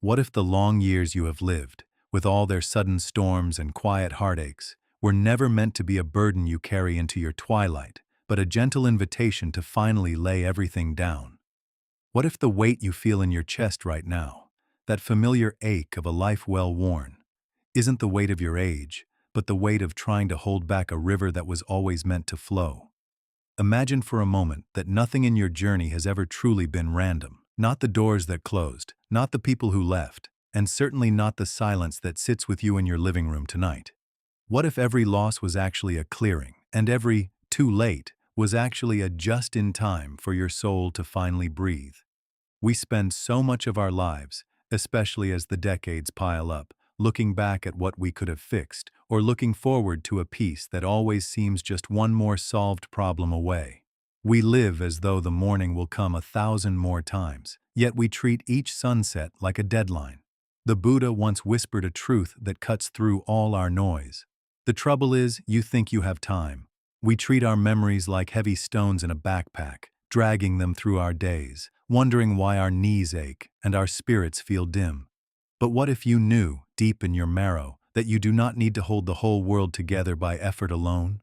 What if the long years you have lived, with all their sudden storms and quiet heartaches, were never meant to be a burden you carry into your twilight, but a gentle invitation to finally lay everything down? What if the weight you feel in your chest right now, that familiar ache of a life well worn, isn't the weight of your age, but the weight of trying to hold back a river that was always meant to flow? Imagine for a moment that nothing in your journey has ever truly been random. Not the doors that closed, not the people who left, and certainly not the silence that sits with you in your living room tonight. What if every loss was actually a clearing, and every too late was actually a just in time for your soul to finally breathe? We spend so much of our lives, especially as the decades pile up, looking back at what we could have fixed, or looking forward to a peace that always seems just one more solved problem away. We live as though the morning will come 1,000 more times, yet we treat each sunset like a deadline. The Buddha once whispered a truth that cuts through all our noise. The trouble is, you think you have time. We treat our memories like heavy stones in a backpack, dragging them through our days, wondering why our knees ache and our spirits feel dim. But what if you knew, deep in your marrow, that you do not need to hold the whole world together by effort alone?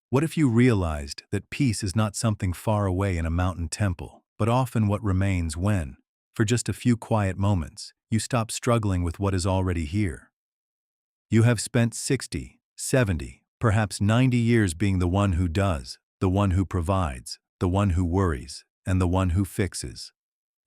What if you realized that peace is not something far away in a mountain temple, but often what remains when, for just a few quiet moments, you stop struggling with what is already here? You have spent 60, 70, perhaps 90 years being the one who does, the one who provides, the one who worries, and the one who fixes.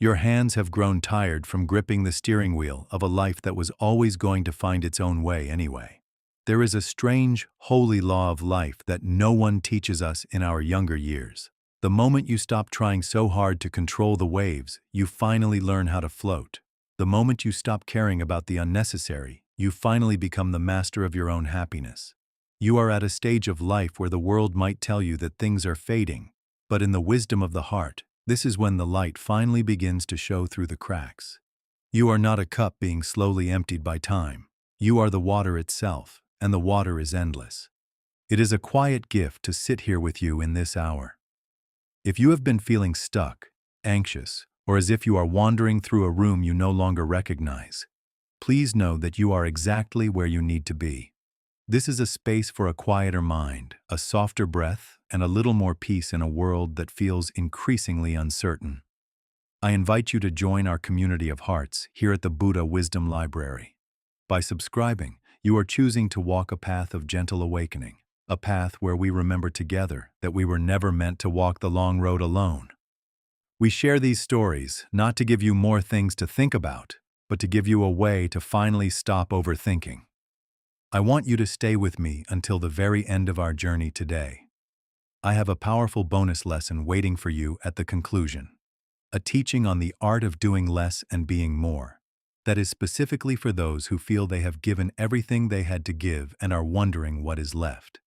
Your hands have grown tired from gripping the steering wheel of a life that was always going to find its own way anyway. There is a strange, holy law of life that no one teaches us in our younger years. The moment you stop trying so hard to control the waves, you finally learn how to float. The moment you stop caring about the unnecessary, you finally become the master of your own happiness. You are at a stage of life where the world might tell you that things are fading, but in the wisdom of the heart, this is when the light finally begins to show through the cracks. You are not a cup being slowly emptied by time. You are the water itself, and the water is endless. It is a quiet gift to sit here with you in this hour. If you have been feeling stuck, anxious, or as if you are wandering through a room you no longer recognize, please know that you are exactly where you need to be. This is a space for a quieter mind, a softer breath, and a little more peace in a world that feels increasingly uncertain. I invite you to join our community of hearts here at the Buddha Wisdom Library. By subscribing, you are choosing to walk a path of gentle awakening, a path where we remember together that we were never meant to walk the long road alone. We share these stories not to give you more things to think about, but to give you a way to finally stop overthinking. I want you to stay with me until the very end of our journey today. I have a powerful bonus lesson waiting for you at the conclusion, a teaching on the art of doing less and being more. That is specifically for those who feel they have given everything they had to give and are wondering what is left.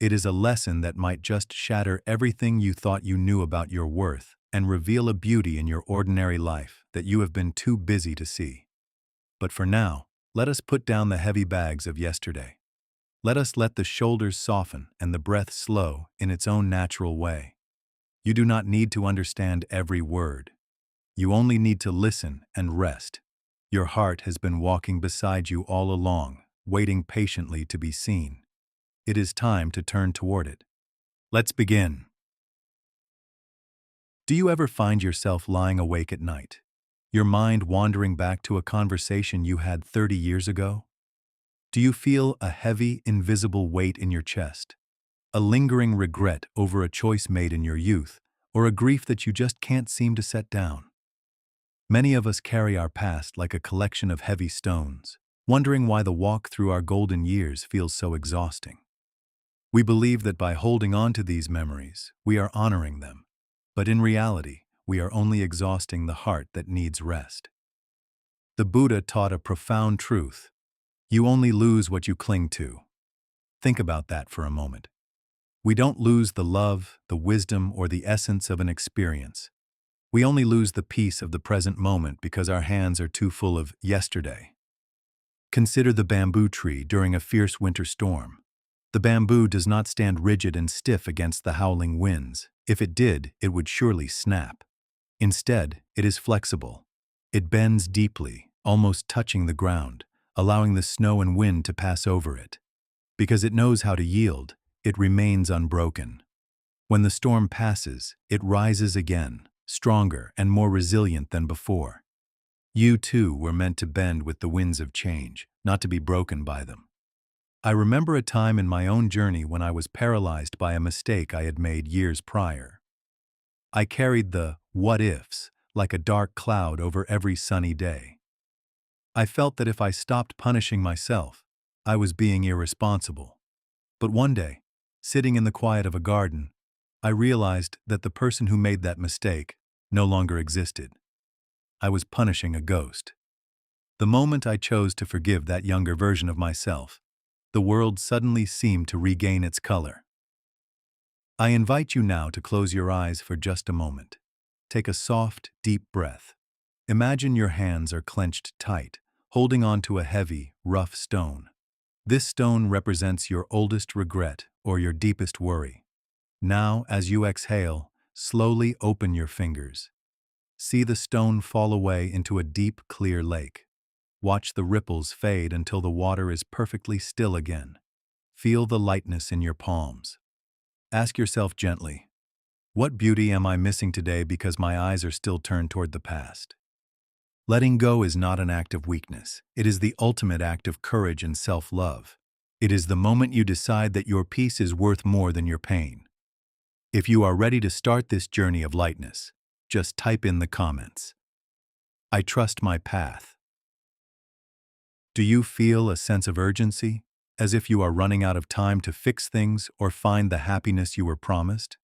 It is a lesson that might just shatter everything you thought you knew about your worth and reveal a beauty in your ordinary life that you have been too busy to see. But for now, let us put down the heavy bags of yesterday. Let us let the shoulders soften and the breath slow in its own natural way. You do not need to understand every word. You only need to listen and rest. Your heart has been walking beside you all along, waiting patiently to be seen. It is time to turn toward it. Let's begin. Do you ever find yourself lying awake at night, your mind wandering back to a conversation you had 30 years ago? Do you feel a heavy, invisible weight in your chest, a lingering regret over a choice made in your youth, or a grief that you just can't seem to set down? Many of us carry our past like a collection of heavy stones, wondering why the walk through our golden years feels so exhausting. We believe that by holding on to these memories, we are honoring them, but in reality, we are only exhausting the heart that needs rest. The Buddha taught a profound truth: you only lose what you cling to. Think about that for a moment. We don't lose the love, the wisdom, or the essence of an experience. We only lose the peace of the present moment because our hands are too full of yesterday. Consider the bamboo tree during a fierce winter storm. The bamboo does not stand rigid and stiff against the howling winds. If it did, it would surely snap. Instead, it is flexible. It bends deeply, almost touching the ground, allowing the snow and wind to pass over it. Because it knows how to yield, it remains unbroken. When the storm passes, it rises again, stronger and more resilient than before. You too were meant to bend with the winds of change, not to be broken by them. I remember a time in my own journey when I was paralyzed by a mistake I had made years prior. I carried the what-ifs like a dark cloud over every sunny day. I felt that if I stopped punishing myself, I was being irresponsible. But one day, sitting in the quiet of a garden, I realized that the person who made that mistake no longer existed. I was punishing a ghost. The moment I chose to forgive that younger version of myself, the world suddenly seemed to regain its color. I invite you now to close your eyes for just a moment. Take a soft, deep breath. Imagine your hands are clenched tight, holding on to a heavy, rough stone. This stone represents your oldest regret or your deepest worry. Now, as you exhale, slowly open your fingers. See the stone fall away into a deep, clear lake. Watch the ripples fade until the water is perfectly still again. Feel the lightness in your palms. Ask yourself gently, what beauty am I missing today because my eyes are still turned toward the past? Letting go is not an act of weakness. It is the ultimate act of courage and self-love. It is the moment you decide that your peace is worth more than your pain. If you are ready to start this journey of lightness, just type in the comments, I trust my path. Do you feel a sense of urgency, as if you are running out of time to fix things or find the happiness you were promised?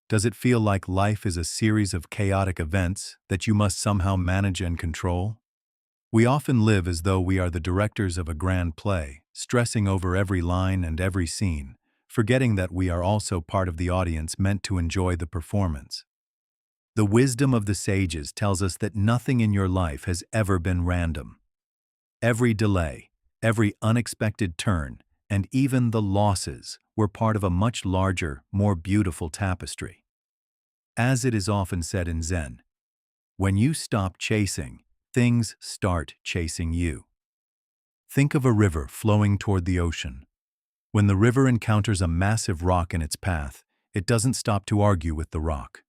Does it feel like life is a series of chaotic events that you must somehow manage and control? We often live as though we are the directors of a grand play, stressing over every line and every scene, forgetting that we are also part of the audience meant to enjoy the performance. The wisdom of the sages tells us that nothing in your life has ever been random. Every delay, every unexpected turn, and even the losses were part of a much larger, more beautiful tapestry. As it is often said in Zen, when you stop chasing, things start chasing you. Think of a river flowing toward the ocean. When the river encounters a massive rock in its path, it doesn't stop to argue with the rock.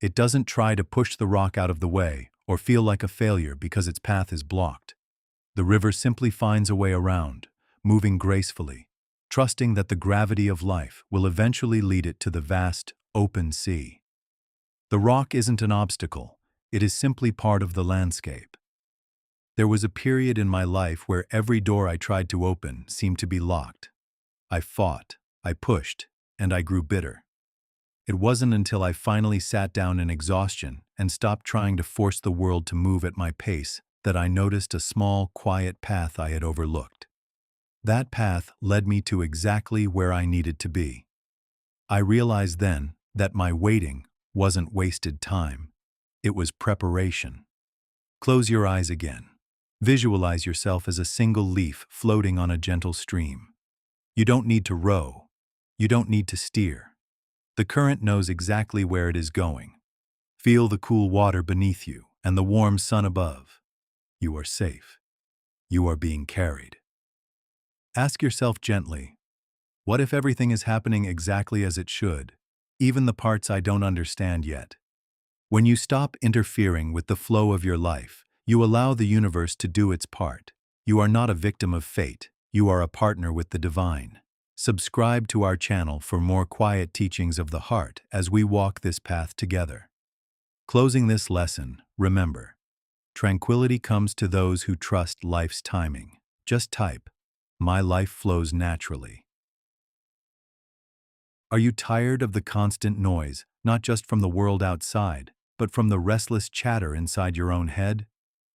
It doesn't try to push the rock out of the way or feel like a failure because its path is blocked. The river simply finds a way around, moving gracefully, trusting that the gravity of life will eventually lead it to the vast, open sea. The rock isn't an obstacle, it is simply part of the landscape. There was a period in my life where every door I tried to open seemed to be locked. I fought, I pushed, and I grew bitter. It wasn't until I finally sat down in exhaustion and stopped trying to force the world to move at my pace that I noticed a small, quiet path I had overlooked. That path led me to exactly where I needed to be. I realized then that my waiting wasn't wasted time. It was preparation. Close your eyes again. Visualize yourself as a single leaf floating on a gentle stream. You don't need to row. You don't need to steer. The current knows exactly where it is going. Feel the cool water beneath you and the warm sun above. You are safe. You are being carried. Ask yourself gently, what if everything is happening exactly as it should, even the parts I don't understand yet? When you stop interfering with the flow of your life, you allow the universe to do its part. You are not a victim of fate. You are a partner with the divine. Subscribe to our channel for more quiet teachings of the heart as we walk this path together. Closing this lesson, remember, tranquility comes to those who trust life's timing. Just type, my life flows naturally. Are you tired of the constant noise, not just from the world outside, but from the restless chatter inside your own head?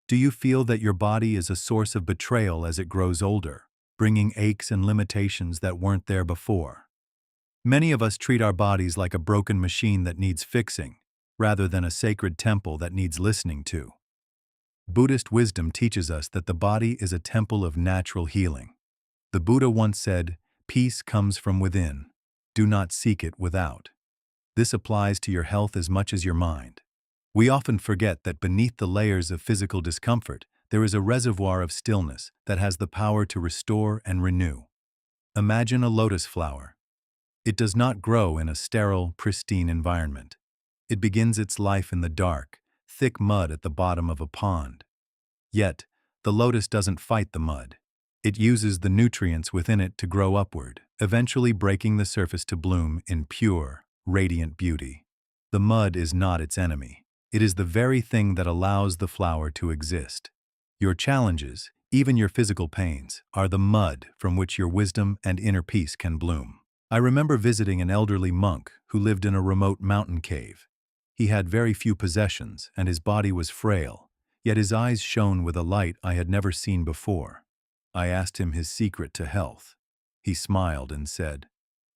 Do you feel that your body is a source of betrayal as it grows older, bringing aches and limitations that weren't there before? Many of us treat our bodies like a broken machine that needs fixing, rather than a sacred temple that needs listening to. Buddhist wisdom teaches us that the body is a temple of natural healing. The Buddha once said, "Peace comes from within. Do not seek it without." This applies to your health as much as your mind. We often forget that beneath the layers of physical discomfort, there is a reservoir of stillness that has the power to restore and renew. Imagine a lotus flower. It does not grow in a sterile, pristine environment. It begins its life in the dark, thick mud at the bottom of a pond. Yet, the lotus doesn't fight the mud. It uses the nutrients within it to grow upward, eventually breaking the surface to bloom in pure, radiant beauty. The mud is not its enemy. It is the very thing that allows the flower to exist. Your challenges, even your physical pains, are the mud from which your wisdom and inner peace can bloom. I remember visiting an elderly monk who lived in a remote mountain cave. He had very few possessions, and his body was frail, yet his eyes shone with a light I had never seen before. I asked him his secret to health. He smiled and said,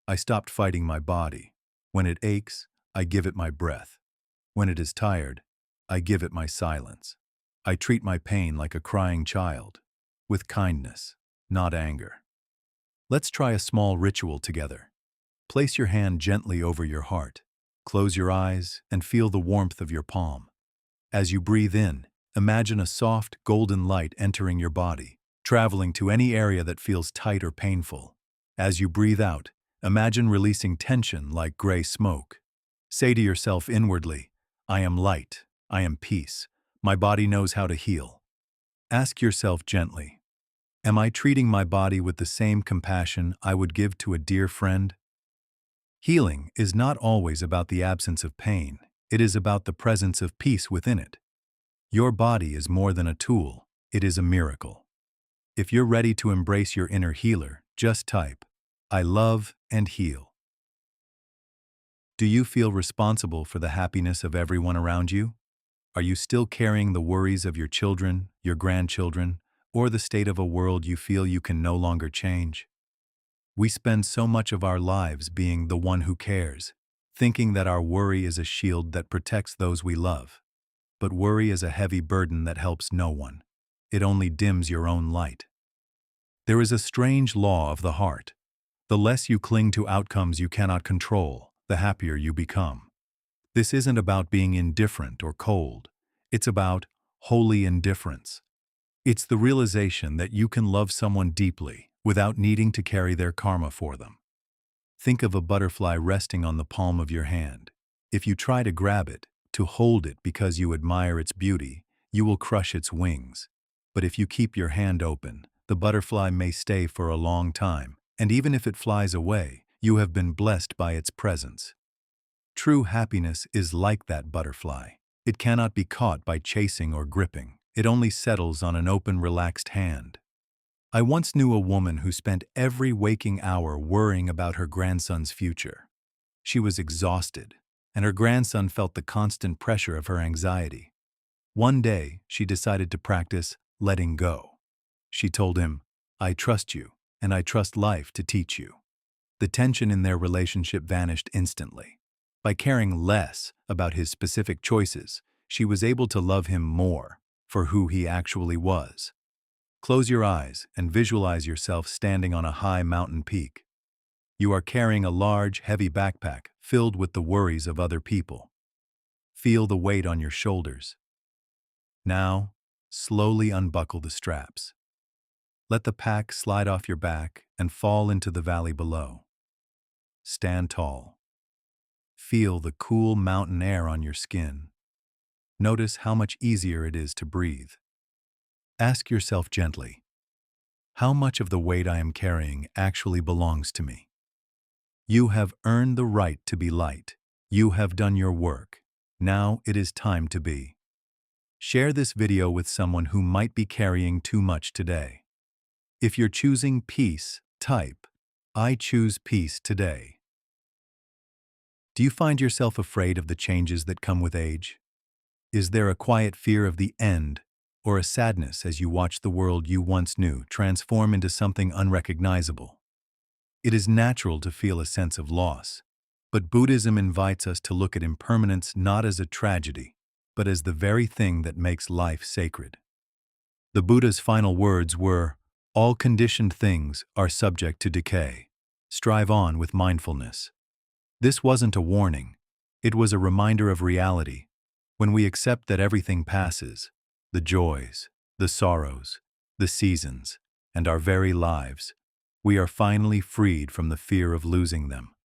"I stopped fighting my body. When it aches, I give it my breath. When it is tired, I give it my silence. I treat my pain like a crying child, with kindness, not anger." Let's try a small ritual together. Place your hand gently over your heart. Close your eyes and feel the warmth of your palm. As you breathe in, imagine a soft, golden light entering your body, traveling to any area that feels tight or painful. As you breathe out, imagine releasing tension like gray smoke. Say to yourself inwardly, "I am light, I am peace, my body knows how to heal." Ask yourself gently, am I treating my body with the same compassion I would give to a dear friend? Healing is not always about the absence of pain, it is about the presence of peace within it. Your body is more than a tool, it is a miracle. If you're ready to embrace your inner healer, just type, "I love and heal." Do you feel responsible for the happiness of everyone around you? Are you still carrying the worries of your children, your grandchildren, or the state of a world you feel you can no longer change? We spend so much of our lives being the one who cares, thinking that our worry is a shield that protects those we love. But worry is a heavy burden that helps no one. It only dims your own light. There is a strange law of the heart. The less you cling to outcomes you cannot control, the happier you become. This isn't about being indifferent or cold. It's about holy indifference. It's the realization that you can love someone deeply without needing to carry their karma for them. Think of a butterfly resting on the palm of your hand. If you try to grab it, to hold it because you admire its beauty, you will crush its wings. But if you keep your hand open, the butterfly may stay for a long time, and even if it flies away, you have been blessed by its presence. True happiness is like that butterfly. It cannot be caught by chasing or gripping. It only settles on an open, relaxed hand. I once knew a woman who spent every waking hour worrying about her grandson's future. She was exhausted, and her grandson felt the constant pressure of her anxiety. One day, she decided to practice letting go. She told him, "I trust you, and I trust life to teach you." The tension in their relationship vanished instantly. By caring less about his specific choices, she was able to love him more for who he actually was. Close your eyes and visualize yourself standing on a high mountain peak. You are carrying a large, heavy backpack filled with the worries of other people. Feel the weight on your shoulders. Now, slowly unbuckle the straps. Let the pack slide off your back and fall into the valley below. Stand tall. Feel the cool mountain air on your skin. Notice how much easier it is to breathe. Ask yourself gently, how much of the weight I am carrying actually belongs to me? You have earned the right to be light. You have done your work. Now it is time to be. Share this video with someone who might be carrying too much today. If you're choosing peace, type, "I choose peace today." Do you find yourself afraid of the changes that come with age? Is there a quiet fear of the end, or a sadness as you watch the world you once knew transform into something unrecognizable? It is natural to feel a sense of loss, but Buddhism invites us to look at impermanence not as a tragedy, but as the very thing that makes life sacred. The Buddha's final words were, "All conditioned things are subject to decay. Strive on with mindfulness." This wasn't a warning. It was a reminder of reality. When we accept that everything passes, the joys, the sorrows, the seasons, and our very lives, we are finally freed from the fear of losing them.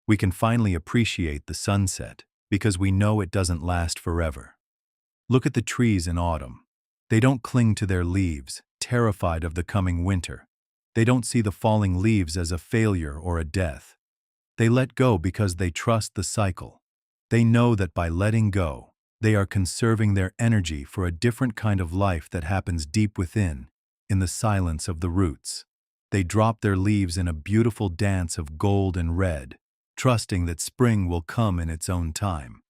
We can finally appreciate the sunset because we know it doesn't last forever. Look at the trees in autumn. They don't cling to their leaves, terrified of the coming winter. They don't see the falling leaves as a failure or a death. They let go because they trust the cycle. They know that by letting go, they are conserving their energy for a different kind of life that happens deep within, in the silence of the roots. They drop their leaves in a beautiful dance of gold and red, trusting that spring will come in its own time.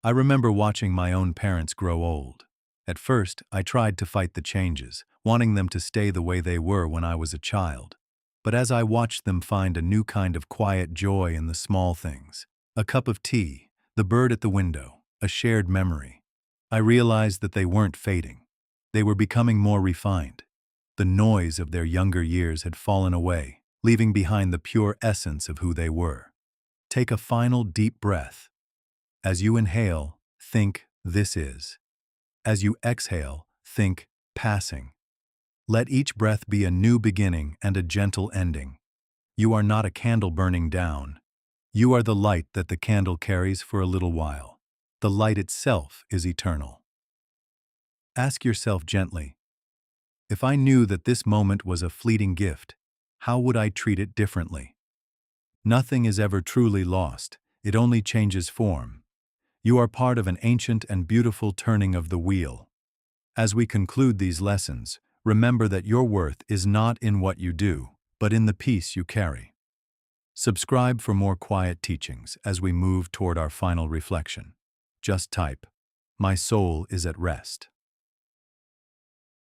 I remember watching my own parents grow old. At first, I tried to fight the changes, wanting them to stay the way they were when I was a child. But as I watched them find a new kind of quiet joy in the small things, a cup of tea, the bird at the window, a shared memory, I realized that they weren't fading. They were becoming more refined. The noise of their younger years had fallen away, leaving behind the pure essence of who they were. Take a final deep breath. As you inhale, think, "This is." As you exhale, think, "Passing." Let each breath be a new beginning and a gentle ending. You are not a candle burning down. You are the light that the candle carries for a little while. The light itself is eternal. Ask yourself gently, if I knew that this moment was a fleeting gift, how would I treat it differently? Nothing is ever truly lost. It only changes form. You are part of an ancient and beautiful turning of the wheel. As we conclude these lessons, remember that your worth is not in what you do, but in the peace you carry. Subscribe for more quiet teachings as we move toward our final reflection. Just type, "My soul is at rest."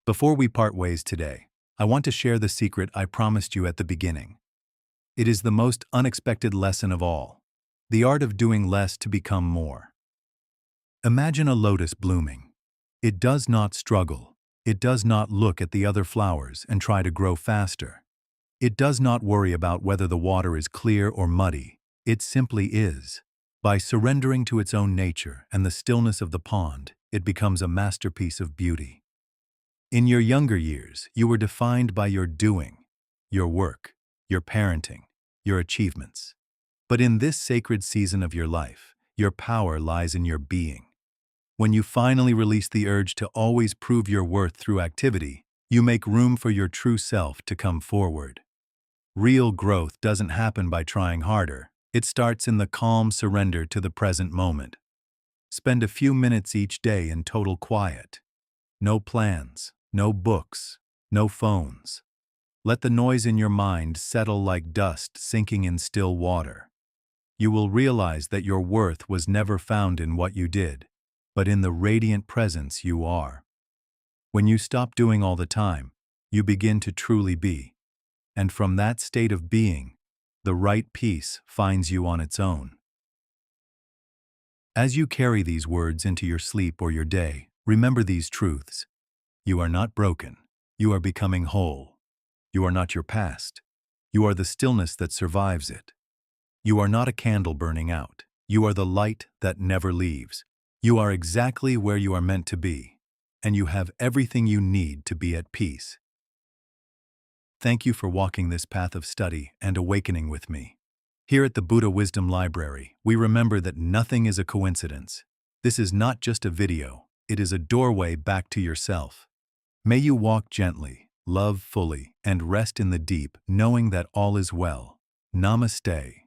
Before we part ways today, I want to share the secret I promised you at the beginning. It is the most unexpected lesson of all, the art of doing less to become more. Imagine a lotus blooming. It does not struggle. It does not look at the other flowers and try to grow faster. It does not worry about whether the water is clear or muddy. It simply is. By surrendering to its own nature and the stillness of the pond, it becomes a masterpiece of beauty. In your younger years, you were defined by your doing, your work, your parenting, your achievements. But in this sacred season of your life, your power lies in your being. When you finally release the urge to always prove your worth through activity, you make room for your true self to come forward. Real growth doesn't happen by trying harder. It starts in the calm surrender to the present moment. Spend a few minutes each day in total quiet. No plans, no books, no phones. Let the noise in your mind settle like dust sinking in still water. You will realize that your worth was never found in what you did, but in the radiant presence you are. When you stop doing all the time, you begin to truly be. And from that state of being, the right peace finds you on its own. As you carry these words into your sleep or your day, remember these truths. You are not broken. You are becoming whole. You are not your past. You are the stillness that survives it. You are not a candle burning out. You are the light that never leaves. You are exactly where you are meant to be, and you have everything you need to be at peace. Thank you for walking this path of study and awakening with me. Here at the Buddha Wisdom Library, we remember that nothing is a coincidence. This is not just a video, it is a doorway back to yourself. May you walk gently, love fully, and rest in the deep, knowing that all is well. Namaste.